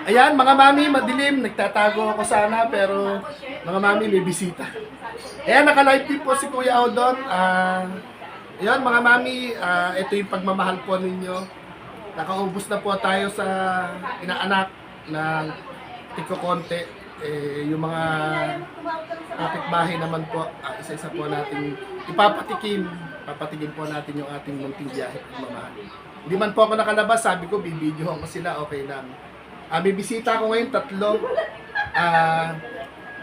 Ayan, mga mami, madilim. Nagtatago ako sana, pero mga mami, may bisita. Ayan, naka-live din po si Kuya Audon. Ayan, mga mami, ito yung pagmamahal po ninyo. Nakaubos na po tayo sa inaanak ng Tiko Konte. Yung mga kapitbahay naman po, isa-isa po natin ipapatikim. Papatikim po natin yung ating munting biyahe pagmamahal. Hindi man po ako nakalabas, sabi ko, bibidyohan ko sila, okay lang. May bisita ako ngayon, 3.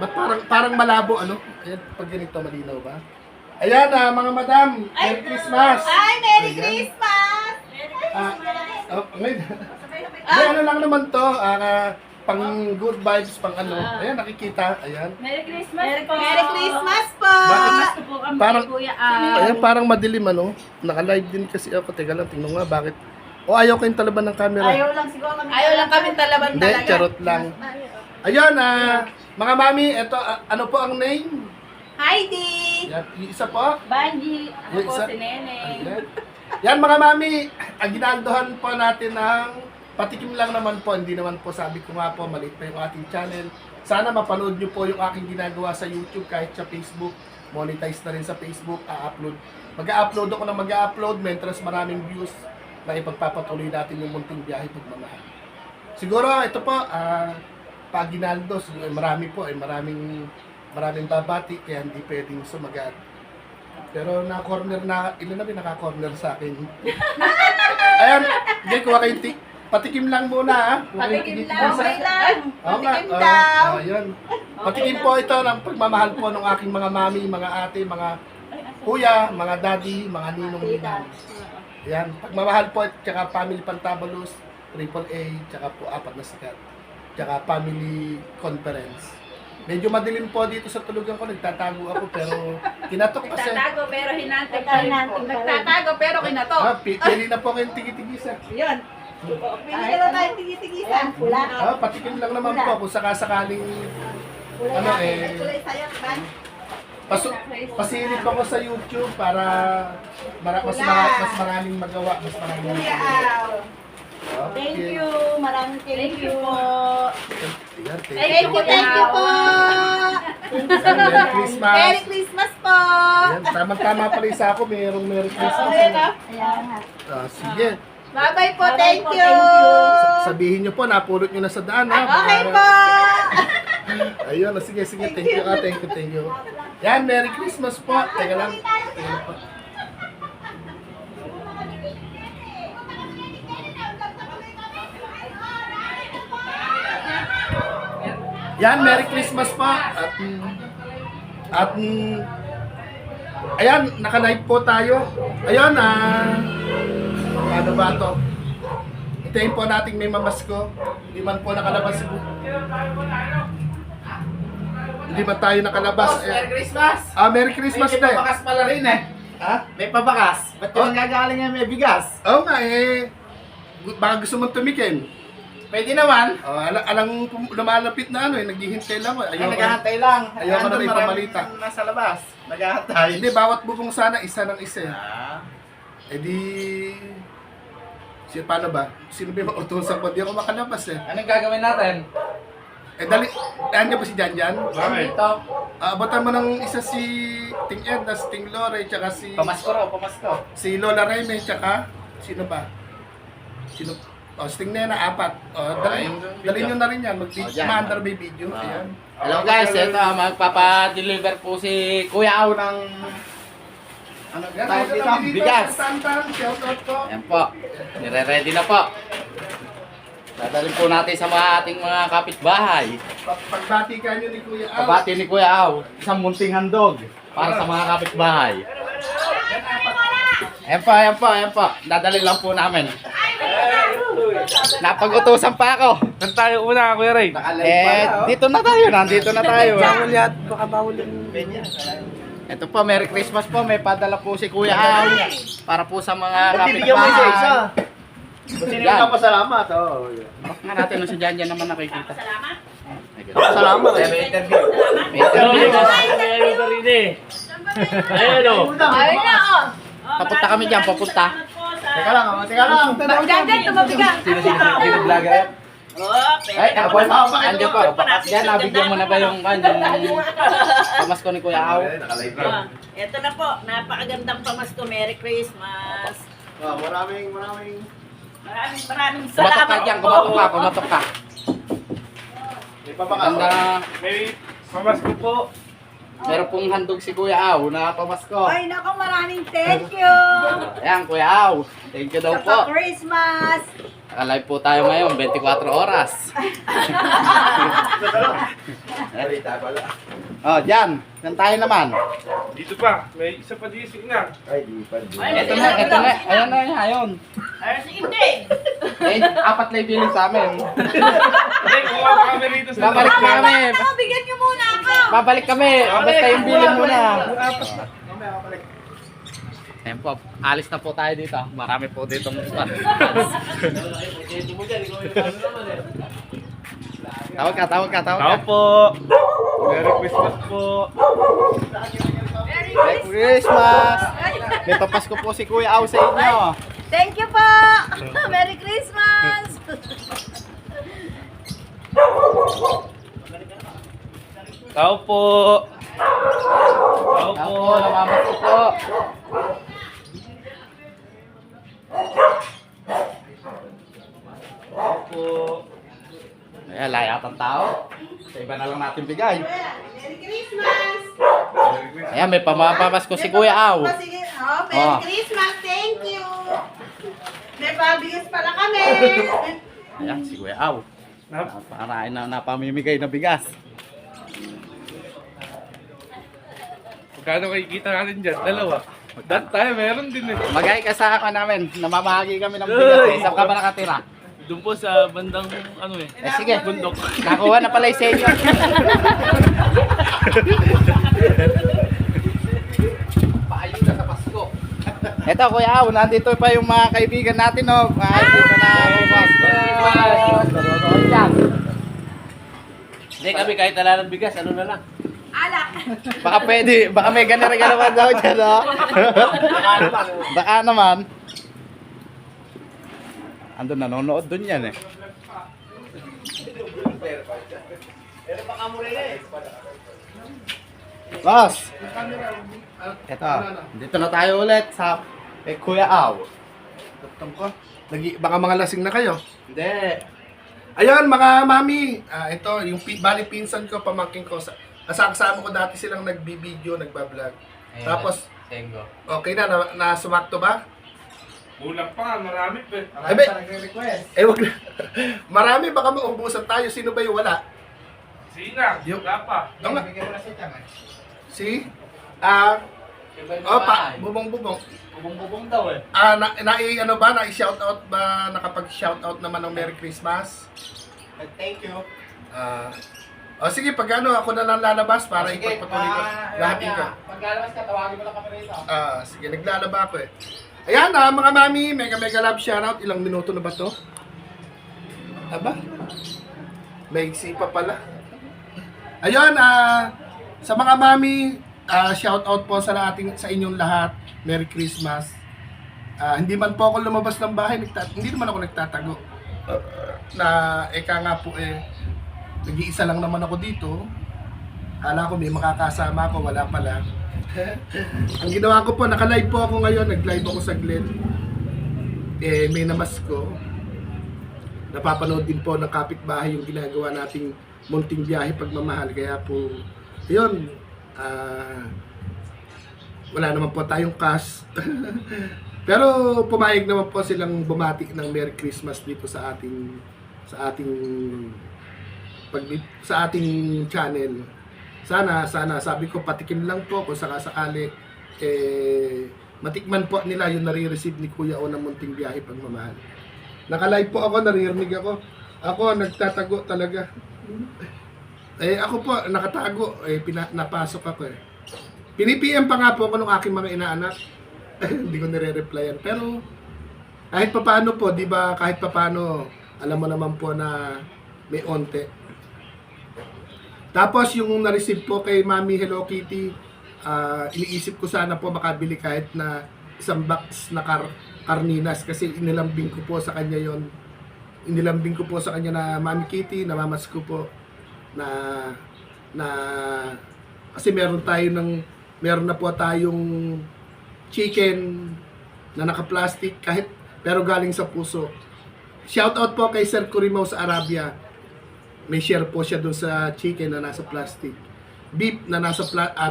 Ba't parang malabo, ano? Ayan, pag ganito, malinaw ba? Ayan, mga madam, Merry Christmas! Ay, Merry Ayan. Christmas! Ngayon, ano lang naman to, pang good vibes, pang ano. Ayan, nakikita, ayan. Merry Christmas po! Merry Christmas po! Bakit? po kami Parang- kay Kuya Ayan, parang madilim, ano? Naka-live din kasi ako. Teka lang, tingnan nga, bakit? Ayaw kayong talaban ng camera. Ayaw lang kami talaban Hindi, talaga. charot lang. Ayun, mga mami, eto, ano po ang name? Heidi! Yan, yung isa po. Banji, ako Yung po isa. si Nene. Ayan. Yan, mga mami, ang ginandohan po natin ng patikim lang naman po. Hindi naman po, sabi ko nga po, maliit pa yung ating channel. Sana mapanood nyo po yung aking ginagawa sa YouTube, kahit sa Facebook. Monetize na rin sa Facebook, mag-a-upload ako ng mag-a-upload, mentras maraming views na ipagpapatuloy natin yung munting biyahe pagmamahal. Siguro, ito po, pag Ginaldos, marami po, maraming babati, kaya hindi pwedeng sumagat. Pero na-corner na, ilan na naka-corner sa akin. Ayan, hindi, kuha kayong patikim lang muna, ha? Kuha kayong Patikim tinikman lang. sa- Okay lang. Oo nga, Patikim daw. Ayun. Patikim po ito ng pagmamahal po ng aking mga mami, mga ate, mga kuya, mga daddy, mga ninong-ninang. Yan, pagmamahal po, tsaka Family Pantabalos, AAA, tsaka po 4 na sikat. Tsaka Family Conference. Medyo madilim po dito sa tulugan ko, nagtatago ako, pero kinatok kasi. Nagtatago pero hinantig Nagtatago tayo po. pa rin. Nagtatago pero kinatok. Pili na po kayong tigi-tigisa. Yun. Pili na tayo tigitigisan. Pula. Patikim lang naman po kung sakasakaling Pula Ano, yan. Pula sa'yo, man. pasilip ako sa YouTube para mas maraming magawa, mas maraming Kuya Al. Okay. Thank you. Maraming thank you po. Ayan, Thank you po. Merry Christmas. Merry Christmas po. Ayan, tama-tama pala isa ako, mayroong Merry Christmas. Ayan. Sige, Bye-bye po. Thank you. sabihin nyo po, napulot nyo na sa daan, ha? Okay po. Ayun, sige, thank you, thank you. Yan, Merry Christmas po. Teka lang. Po. Yan, Merry Christmas po. At ayan, naka-live po tayo. Ayun, ano ba to? Hintayin po nating may mamasko. Hindi man po nakalabas po. Hindi ba tayo nakalabas? Merry Christmas! Merry Christmas May na. pabakas pala rin eh. Ha? May pabakas. Ba't yung gagaling nga may bigas? Oo nga baka gusto mong tumikin. Pwede naman. Alang lumalapit na naghihintay lang. Ay, naghahantay lang. Ayoko na Andun, rin maraming pamalita. Nasa labas. Naghahantay. Hindi, bawat bubong sana, isa ng isa. Ah. Eh di... Paano ba? Sino ba yung mautusan ko? Di ako makalabas eh. Anong gagawin natin? Dali, niyo ba si Janjan? Ito. Abutan mo ng isa si Ting Edna, si Ting Lore, tsaka si... Pamasko raw, pamasko. Si Lola Reme, tsaka... Sino ba? Sino? Si Ting Nena, 4. Dali nyo na rin yan. Mag-mandar may video. Ayan. Hello guys, ito magpapa-deliver po si Kuya Au ng ano tawag dito? Bigas. Shoutout po. Ayan po. Nire-ready na po. Dadalhin po natin sa mga ating mga kapitbahay. Pagbati ka nyo ni Kuya Al. Kabati ni Kuya Au, isang munting handog para sa mga kapitbahay. Ayan po. Dadalhin lang po namin. Napag-utusan pa ako. Saan tayo una, Kuya Ray? Dito na tayo. Nandito na tayo. Bawal yan. Baka bawal yung... Ito po, Merry Christmas po. May padala po si Kuya Au para po sa mga Bibigyan mo isa-isa. kapitbahay. Sino Yan. yung kapasalamat? Oo. Bakit nga natin si Jan Jan naman nakikita. Salamat. May interview. May interview. Ayun o. Ayun na, oh. Papunta kami dyan, papunta. Teka lang. Janjan, tumabi ka. Sino vlogger yan? Ay, ako na. Andiyan po. Yan, nabigyan mo na ba yung pamasko ni Kuya Au? Ito na po, napakagandang pamasko. Merry Christmas. Maraming Maraming Kumatok salamat ka dyan, po. kumatok ka. may papakas. Ganda. May pamasko po. Meron pong handog si Kuya Au na pamasko. Ay, naku, maraming thank you. Ayan, Kuya Au. Thank you daw Sa po. Christmas. Naka-live po tayo ngayon, 24 oras. Salita pala. Oh, dyan. Yan tayo naman. Dito pa, may isa pa di signal. Ay, di pa. Ito na. Ayan na, ayun. Ay, hindi. Eh, 4 live yun sa amin. Hindi, kuha pa kami rito sa Babalik na kami. Tama, bigyan niyo muna ako. Babalik kami. Basta yung bilin muna. Ayan po, alis na po tayo dito. Marami po dito ng spot. Tawag ka. Tao po. Merry Christmas po. Merry Christmas! May papasko po si Kuya Au sa inyo. Thank you po. Merry Christmas. Tao po. Tao Tao po. po, namamasko po. Tao po. Ayan, layat ang tao. Sa iba na lang natin bigay. Merry Christmas. Ayan, may pamapapasko si Kuya Au. Sige. Oh, Merry Oh. Christmas. Thank you. May pabigas pala kami. Ayan, si Kuya Au. Naparain na napamimigay na bigas. Magkano kikita natin dyan? Dalawa. Dat tayo, meron din eh. Magay ka sa ako namin. Namamahagi kami ng bigas. Eh. Saan ka ba nakatira? Doon po sa bandang ano eh. Eh sige, bundok. Nakuha na pala yung sa inyo. Paayuda sa Pasko. Ito Kuya Au, nandito pa yung mga kaibigan natin, no? Mga kaibigan na Pasko. Nanonood yan. Hindi kami kahit wala ng bigas, ano na lang. Alak. Baka pwede, baka may ganara-ganawan daw dyan, no? Baka naman. Andun, nanonood dun yan, eh. Boss! Eto, dito na tayo ulit sa kay Kuya Au. Tatlong ko. Baka mga lasing na kayo. Hindi. Ayun mga mami, ito yung bali pinsan ko, pamangkin ko. Kasama ko dati silang nagbibideo, nagbablog. Tapos, Tengo. okay na sumakto ba? Kulang pa nga, marami pa eh. Ay, be, wag na. Marami, baka maubusan tayo. Sino ba yung wala? Sina, Yung- wala pa. Tama. Si? Bubong-bubong. Bubong-bubong daw eh. Na-shoutout ba, nakapag-shoutout naman ng Merry Christmas? Thank you. Sige, pag ako na lang lalabas para ipagpatuloy ko lahat ko. Paglalabas ka, tawagin mo lang kami rito. Sige, naglalaba ako eh. Ayan mga mami, mega love shoutout. Ilang minuto na ba to? Aba? May pa pala. Ayun, sa mga mami, shoutout po sa inyong lahat. Merry Christmas. Hindi man po ako lumabas ng bahay, hindi naman ako nagtatago. Eka nga po nag-iisa lang naman ako dito. Kala ko may makakasama ako, wala pala. Ang ginawa ko po, naka-live po ako ngayon, nag-live ako saglit. May namasko. Napapanood din po ng kapitbahay yung ginagawa nating munting biyahe pagmamahal. Kaya po, yun, wala naman po tayong cash. Pero pumayag naman po silang bumati ng Merry Christmas dito sa ating channel. Sana sabi ko patikim lang po kung sakasakali matikman po nila yung nare-receive ni Kuya O ng munting biyahe pagmamahal. Naka-live po ako, naririnig ako. Ako nagtatago talaga. Ako po nakatago, napasok ako eh. Pini-PM pa nga po ako ng aking mga inaanak. Hindi ko nire-replyan. Pero kahit papaano po, 'di ba? Kahit papaano alam mo naman po na may onte. Tapos yung na-receive po kay Mami Hello Kitty, iniisip ko sana po makabili kahit na isang box na karninas kasi inilambing ko po sa kanya yon. inilambing ko po sa kanya na Mami Kitty, namamas ko po na kasi meron na po tayong chicken na naka-plastic pero galing sa puso. Shout out po kay Sir Curimaw sa Arabia. May share po siya dun sa chicken na nasa plastic. Beef na nasa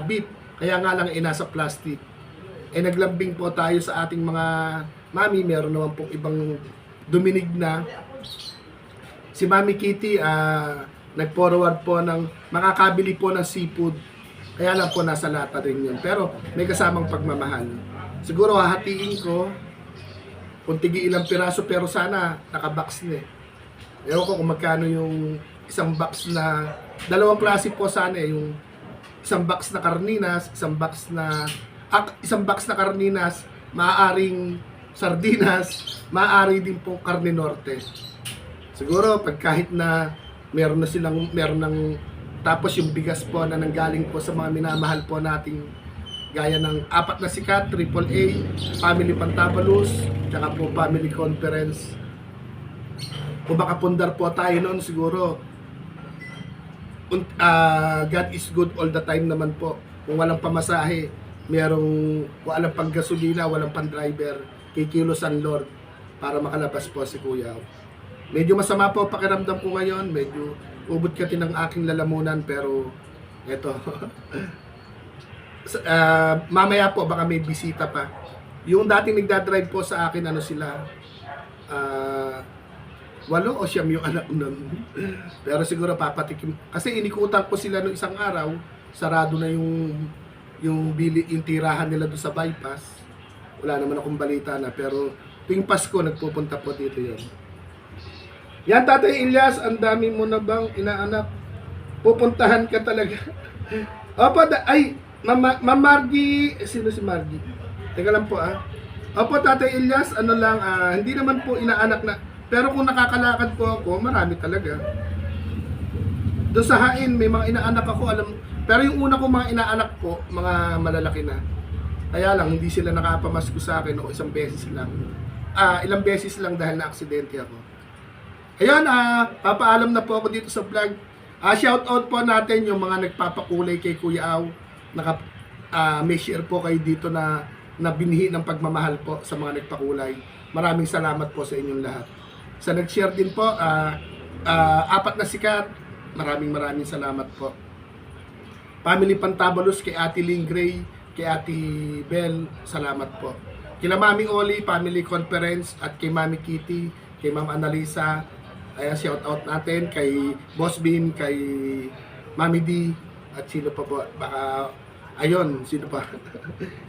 beef, kaya nga lang nasa plastic. Naglambing po tayo sa ating mga mami, meron naman pong ibang duminig na. Si Mami Kitty, nag-forward po ng makakabili po ng seafood. Kaya lang po nasa lata rin yun. Pero may kasamang pagmamahal. Siguro hahatiin ko kung tigi ilang piraso, pero sana nakabox na eh. Ewan ko kung magkano yung isang box na, dalawang klase po sana eh, yung isang box na karninas, isang box na karninas, maaaring sardinas, maaari din po karne norte. Siguro pag kahit na meron ng tapos yung bigas po na nanggaling po sa mga minamahal po nating gaya ng 4 na sikat, AAA, Family Pantabalus, tsaka po Family Conference. Kung makapundar po tayo noon siguro, God is good all the time naman po. Kung walang pamasahe, kung walang panggasolina, walang pang-driver, kikilos ang Lord para makalabas po si Kuya. Medyo masama po pakiramdam ko ngayon, medyo ubod kati ng aking lalamunan, pero eto. Mamaya po baka may bisita pa. Yung dating nagdadrive po sa akin, sila 8 o 9 yung anak nun. Pero siguro papatikim. Kasi inikutan ko sila nung isang araw, sarado na yung tirahan nila doon sa bypass. Wala naman akong balita na, pero tuwing Pasko nagpupunta po dito yun. Yan, Tatay Ilyas, ang dami mo na bang inaanak? Pupuntahan ka talaga. Opo, Ma'am Margie, sino si Margie? Teka lang po Opo, Tatay Ilyas, hindi naman po inaanak na, pero kung nakakalakad po ako, marami talaga. Doon sa Hain, may mga inaanak ako, pero yung una kong mga inaanak po, mga malalaki na. Kaya lang, hindi sila nakapamasko sa akin o isang beses lang. Ilang beses lang dahil na-aksidente ako. Ayun, papaalam na po ako dito sa vlog. Shout out po natin yung mga nagpapakulay kay Kuya Aw. May share po kayo dito na binhi ng pagmamahal po sa mga nagpakulay. Maraming salamat po sa inyong lahat. Sa nag-share din po, 4 na sikat. Maraming salamat po. Family Pantabalus kay Ate Ling Gray, kay Ate Bell, salamat po. Kila Mami Oli, Family Conference, at kay Mami Kitty, kay Ma'am Annalisa. Shout out natin kay Boss Bean, kay Mami D, at sino pa po, baka sino pa.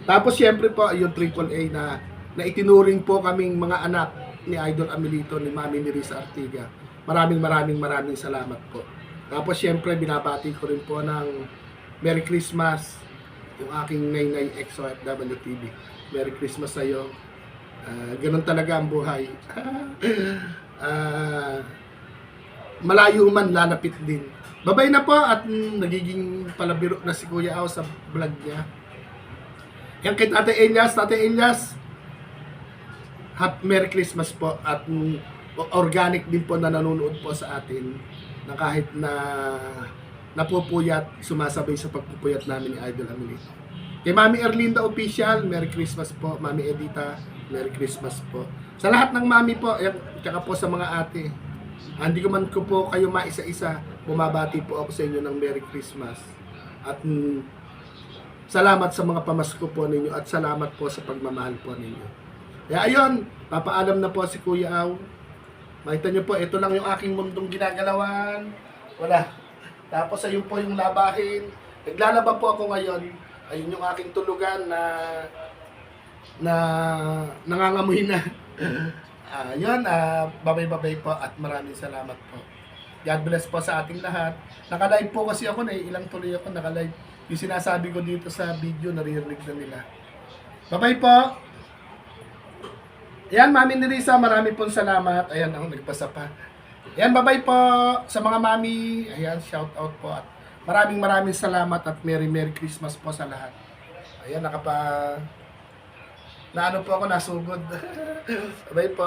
Tapos syempre po yung AAA na itinuring po kaming mga anak ni Idol Amelito, ni Mami ni Risa Artiga. Maraming salamat po. Tapos syempre binabati ko rin po ng Merry Christmas yung aking Nainay XOFW TV. Merry Christmas sa iyo. Ganun talaga ang buhay. Malayo man, lalapit din. Babay na po at nagiging palabiro na si Kuya Aw sa vlog niya. Yan kay Tatay Elias, Merry Christmas po at organic din po na nanonood po sa atin na kahit na napupuyat, sumasabay sa pagpupuyat namin ni Idol Amelito. Kay Mami Erlinda Official, Merry Christmas po. Mami Edita, Merry Christmas po. Sa lahat ng mami po, tsaka po sa mga ate. Hindi ko man po kayo maisa-isa, bumabati po ako sa inyo ng Merry Christmas. At salamat sa mga pamasko po ninyo at salamat po sa pagmamahal po ninyo. Kaya ayun, papaalam na po si Kuya Aw. Makita nyo po, ito lang yung aking mundong ginagalawan. Wala. Tapos ayun po yung labahin. Naglalaba po ako ngayon. Ayun yung aking tulugan na nangangamoy na. Yun, babay-babay po at maraming salamat po. God bless po sa ating lahat. Naka-live po kasi ako, ilang tuloy ako naka-live. Yung sinasabi ko dito sa video, naririnig na nila. Babay po. Ayan, Mami ni Risa, marami pong salamat. Ayan, ako nagpasa pa. Ayan, babay po sa mga mami. Ayan, shout out po. At maraming salamat at Merry Christmas po sa lahat. Ayan, naano po ako, nasugod. Babay po.